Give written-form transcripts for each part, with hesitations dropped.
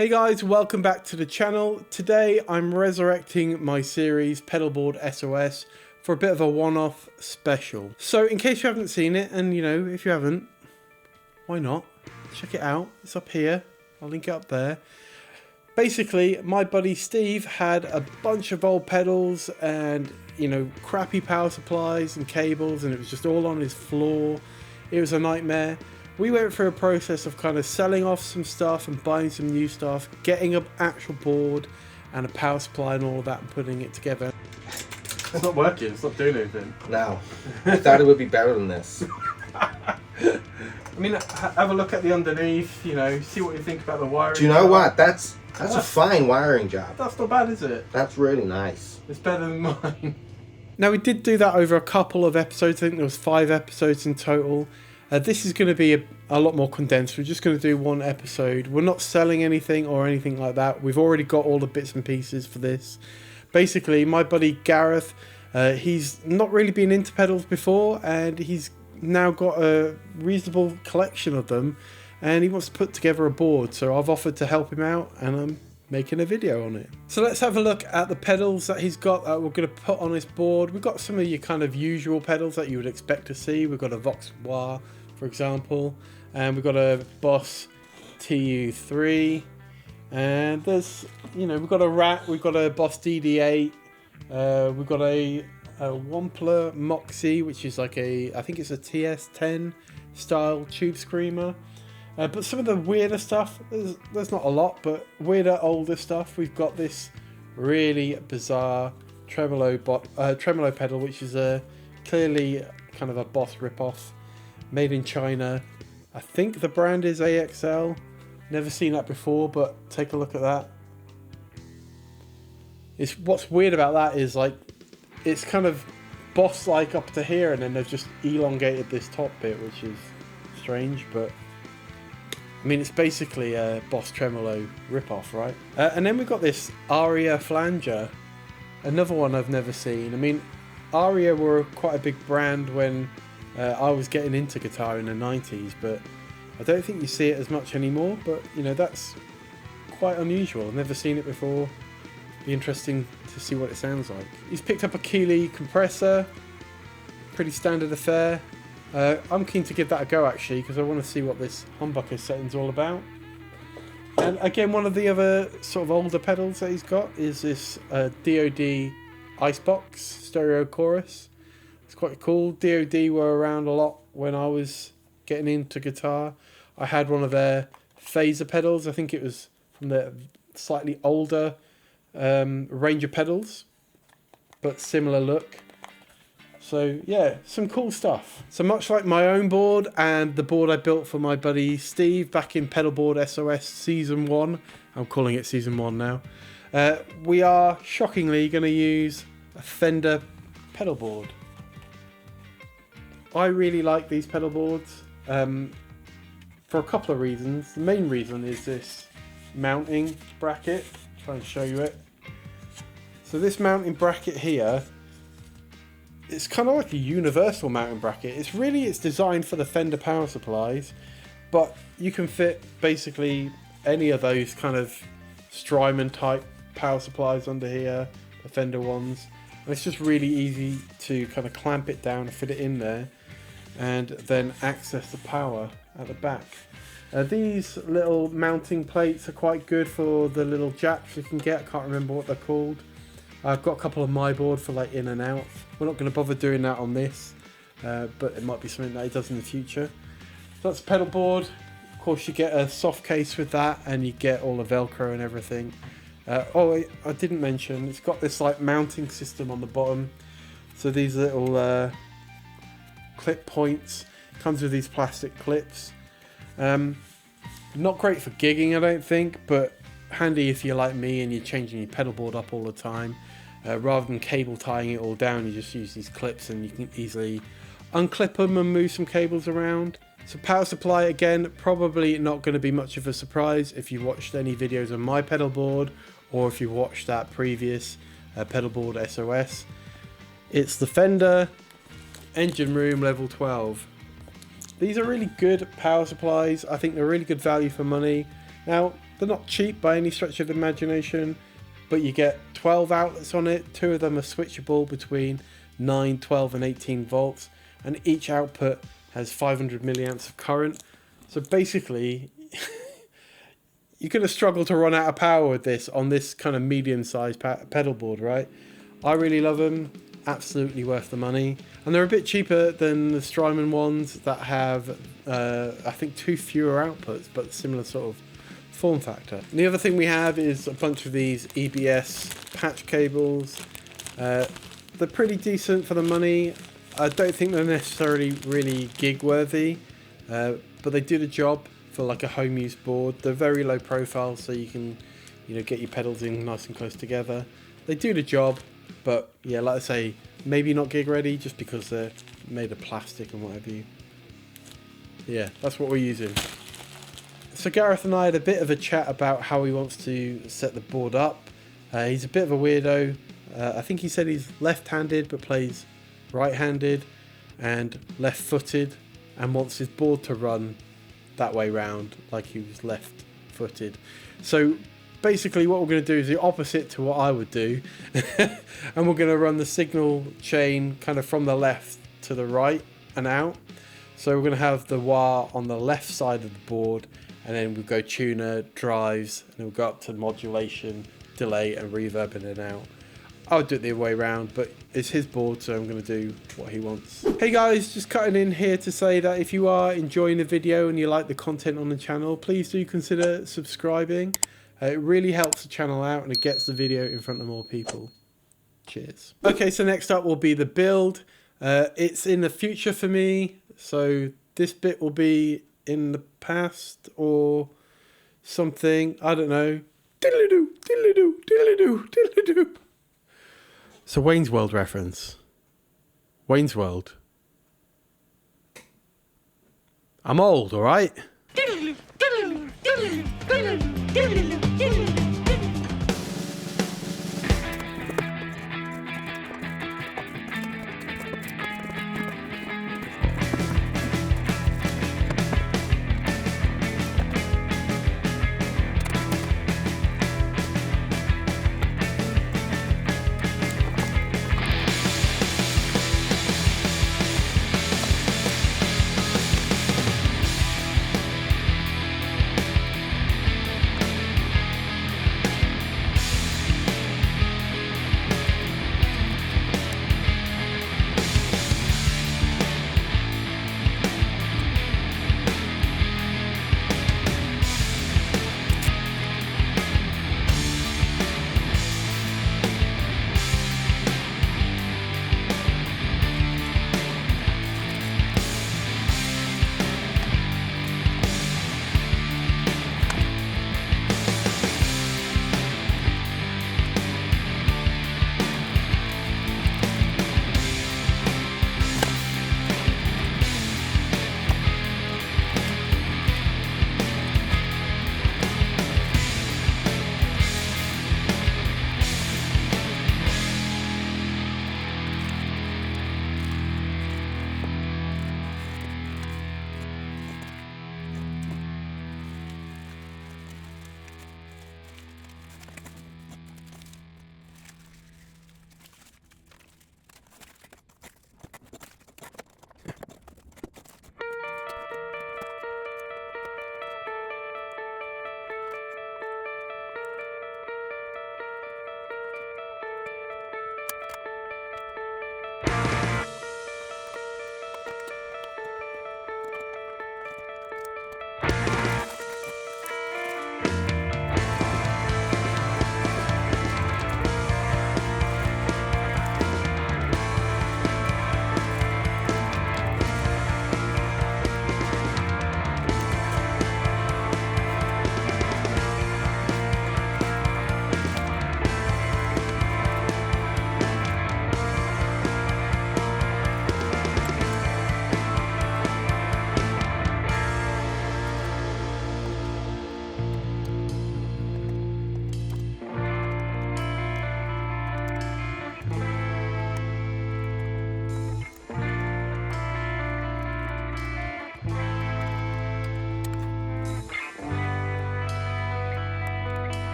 Hey guys, welcome back to the channel. Today I'm resurrecting my series Pedalboard SOS for a bit of a one-off special. So in case you haven't seen it, and you know, if you haven't, why not? Check it out, it's up here, I'll link it up there. Basically, my buddy Steve had a bunch of old pedals and, you know, crappy power supplies and cables, and it was just all on his floor. It was a nightmare. We went through a process of kind of selling off some stuff and buying some new stuff, getting an actual board and a power supply and all of that and putting it together. It's not working, it's not doing anything. No. I thought it would be better than this. I mean, have a look at the underneath, you know, see what you think about the wiring. Do you know what? That's a fine wiring job. That's not bad, is it? That's really nice. It's better than mine. Now we did do that over a couple of episodes. I think there was 5 episodes in total. This is going to be a lot more condensed. We're just going to do one episode. We're not selling anything or anything like that. We've already got all the bits and pieces for this. Basically, my buddy Gareth, he's not really been into pedals before, and he's now got a reasonable collection of them, and he wants to put together a board. So I've offered to help him out, and I'm making a video on it. So let's have a look at the pedals that he's got that we're going to put on his board. We've got some of your kind of usual pedals that you would expect to see. We've got a Vox Wah, for example, and we've got a Boss TU3, and there's, you know, we've got a Rat, we've got a Boss DD8, we've got a Wampler Moxie, which is like a, I think it's a TS10 style tube screamer. But some of the weirder stuff, there's not a lot, but weirder, older stuff. We've got this really bizarre tremolo pedal, which is clearly kind of a Boss ripoff, made in China. I think the brand is AXL. Never seen that before, but take a look at that. What's weird about that is, like, it's kind of Boss-like up to here, and then they've just elongated this top bit, which is strange, but I mean, it's basically a Boss Tremolo ripoff, right? And then we've got this Aria flanger, another one I've never seen. I mean, Aria were quite a big brand when I was getting into guitar in the 90s, but I don't think you see it as much anymore. But, you know, that's quite unusual. I've never seen it before. Be interesting to see what it sounds like. He's picked up a Keeley compressor, pretty standard affair. I'm keen to give that a go, actually, because I want to see what this humbucker setting's all about. And again, one of the other sort of older pedals that he's got is this DoD Icebox stereo chorus. It's quite cool. DoD were around a lot when I was getting into guitar. I had one of their phaser pedals. I think it was from the slightly older Ranger pedals, but similar look. So yeah, some cool stuff. So much like my own board and the board I built for my buddy Steve back in Pedalboard SOS Season 1, I'm calling it Season 1 now, we are shockingly going to use a Fender pedal board. I really like these pedal boards for a couple of reasons. The main reason is this mounting bracket. I'll try and show you it. So this mounting bracket here, it's kind of like a universal mounting bracket. It's designed for the Fender power supplies, but you can fit basically any of those kind of Strymon type power supplies under here, the Fender ones. And it's just really easy to kind of clamp it down and fit it in there, and then access the power at the back. These little mounting plates are quite good for the little jacks you can get. I can't remember what they're called. I've got a couple of my board for like in and out. We're not going to bother doing that on this, but it might be something that he does in the future. So that's a pedal board. Of course, you get a soft case with that, and you get all the Velcro and everything. Oh, I didn't mention, it's got this like mounting system on the bottom. So these little clip points, comes with these plastic clips. Not great for gigging, I don't think, but handy if you're like me and you're changing your pedal board up all the time. Rather than cable tying it all down, you just use these clips and you can easily unclip them and move some cables around. So power supply, again, probably not going to be much of a surprise if you watched any videos on my pedal board, or if you watched that previous Pedalboard SOS. It's the Fender Engine Room Level 12. These are really good power supplies. I think they're really good value for money. Now, They're not cheap by any stretch of the imagination, but you get 12 outlets on it. 2 of them are switchable between 9, 12 and 18 volts, and each output has 500 milliamps of current. So basically you're going to struggle to run out of power with this on this kind of medium-sized pedal board, right? I really love them. Absolutely worth the money, and they're a bit cheaper than the Strymon ones that have I think 2 fewer outputs but similar sort of form factor. And the other thing we have is a bunch of these EBS patch cables. They're pretty decent for the money. I don't think they're necessarily really gig worthy, but they do the job for like a home use board. They're very low profile, so you can, you know, get your pedals in nice and close together. They do the job, but yeah, like I say, maybe not gig ready just because they're made of plastic and what have you. Yeah, that's what we're using. So Gareth and I had a bit of a chat about how he wants to set the board up. He's a bit of a weirdo. I think he said he's left-handed but plays right-handed and left-footed, and wants his board to run that way round like he was left-footed. So basically what we're going to do is the opposite to what I would do. And we're going to run the signal chain kind of from the left to the right and out. So we're going to have the wah on the left side of the board, and then we'll go tuner, drives, and we'll go up to modulation, delay and reverb in and out. I would do it the other way around, but it's his board, so I'm going to do what he wants. Hey guys, just cutting in here to say that if you are enjoying the video and you like the content on the channel, please do consider subscribing. It really helps the channel out and it gets the video in front of more people. Cheers. Okay, so next up will be the build. It's in the future for me, so this bit will be in the past or something. I don't know. Diddly-doo, diddly-doo, diddly-doo, diddly-doo. So Wayne's World reference. Wayne's World. I'm old, all right?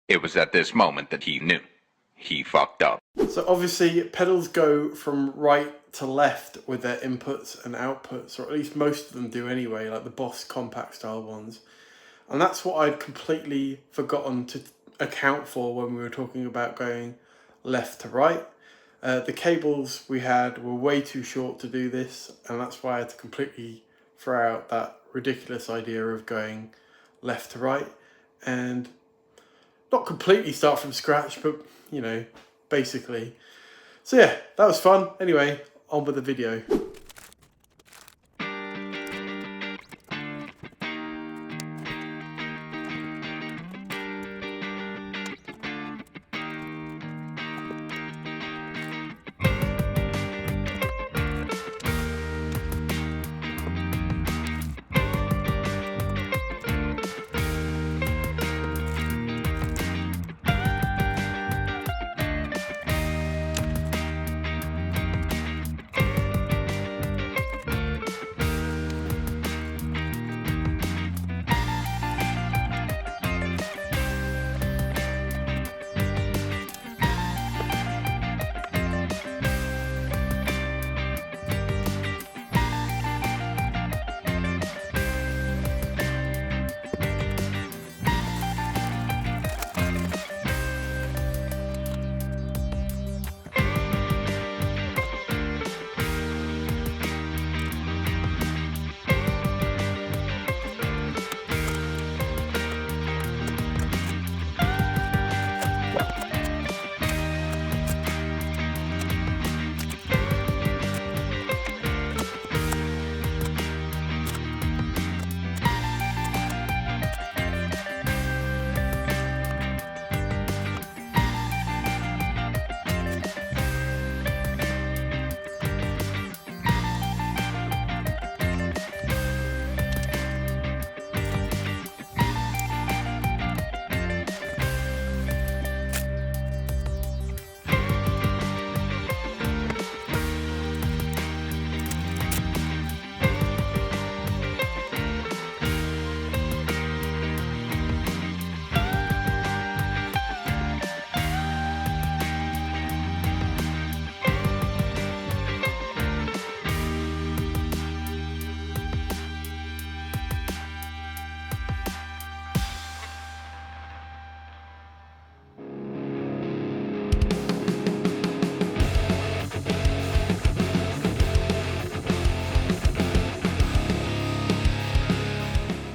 It was at this moment that he knew. He fucked up. So obviously pedals go from right to left with their inputs and outputs, or at least most of them do anyway, like the Boss compact style ones. And that's what I'd completely forgotten to account for when we were talking about going left to right. The cables we had were way too short to do this, and that's why I had to completely throw out that ridiculous idea of going left to right, and not completely start from scratch, but you know, basically. So yeah, that was fun. Anyway, on with the video.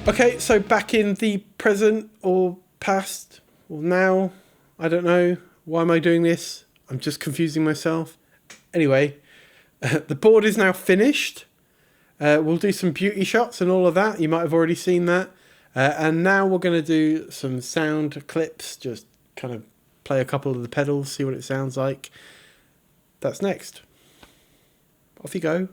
Okay, so back in the present or past or now, I don't know. Why am I doing this? I'm just confusing myself. Anyway, the board is now finished. We'll do some beauty shots and all of that. You might have already seen that. And now we're going to do some sound clips, just kind of play a couple of the pedals, see what it sounds like. That's next. Off you go.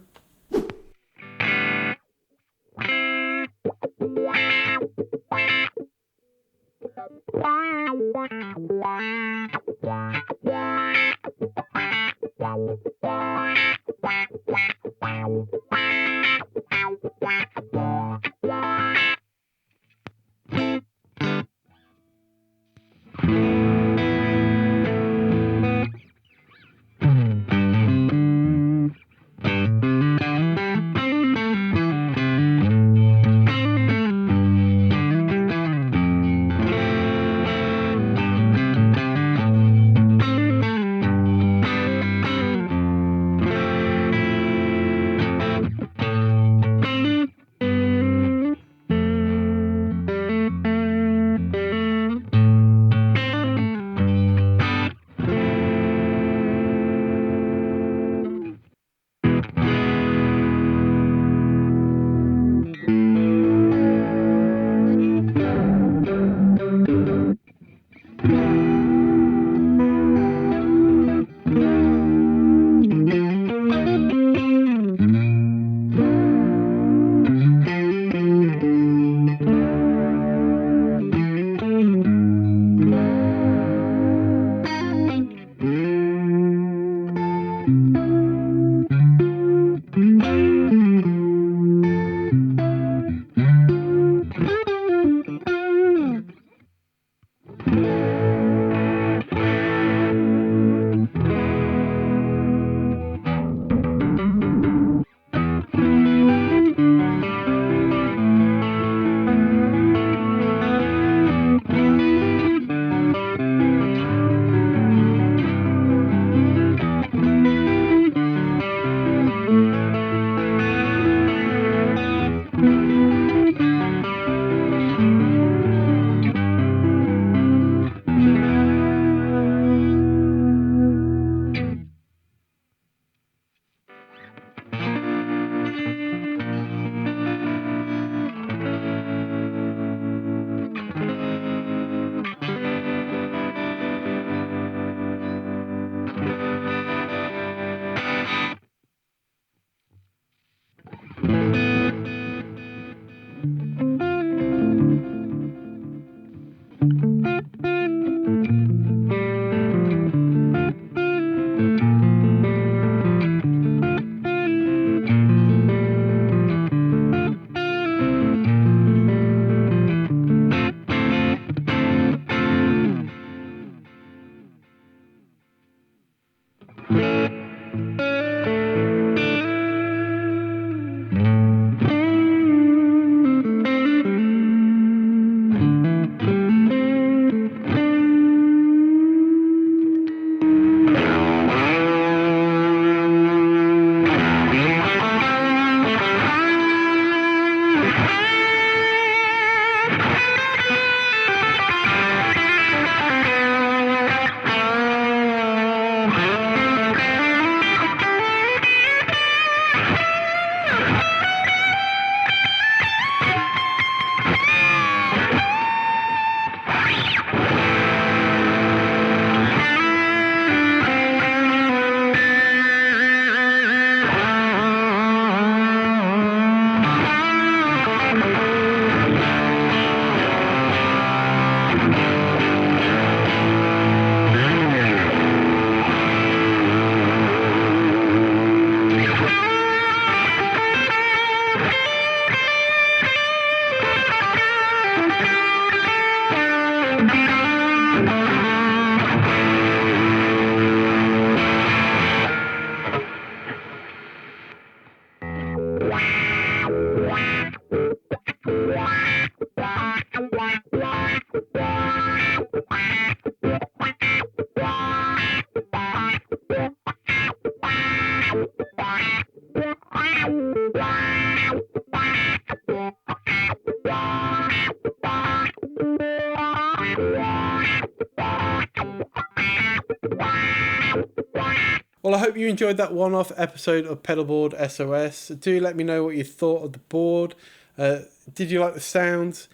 Well, I hope you enjoyed that one-off episode of Pedalboard SOS. Do let me know what you thought of the board. Did you like the sounds?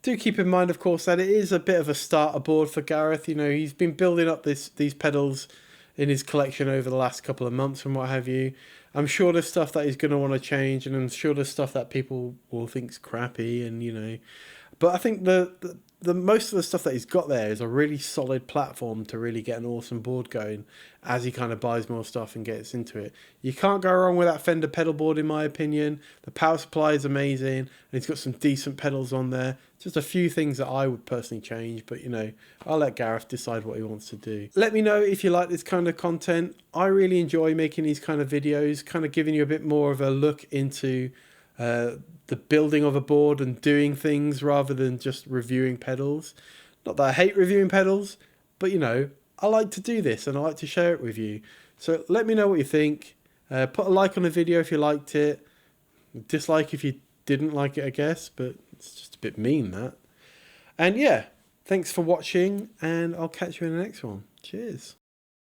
Do keep in mind, of course, that it is a bit of a starter board for Gareth. You know, he's been building up these pedals in his collection over the last couple of months and what have you. I'm sure there's stuff that he's going to want to change, and I'm sure there's stuff that people will think's crappy, and you know. But I think the most of the stuff that he's got there is a really solid platform to really get an awesome board going as he kind of buys more stuff and gets into it. You can't go wrong with that Fender pedal board, in my opinion. The power supply is amazing, and he's got some decent pedals on there. Just a few things that I would personally change, but you know, I'll let Gareth decide what he wants to do. Let me know if you like this kind of content. I really enjoy making these kind of videos, kind of giving you a bit more of a look into the building of a board and doing things rather than just reviewing pedals. Not that I hate reviewing pedals, but you know, I like to do this and I like to share it with you. So let me know what you think. Put a like on the video if you liked it. Dislike if you didn't like it, I guess, but it's just a bit mean, that. And yeah, thanks for watching, and I'll catch you in the next one. Cheers.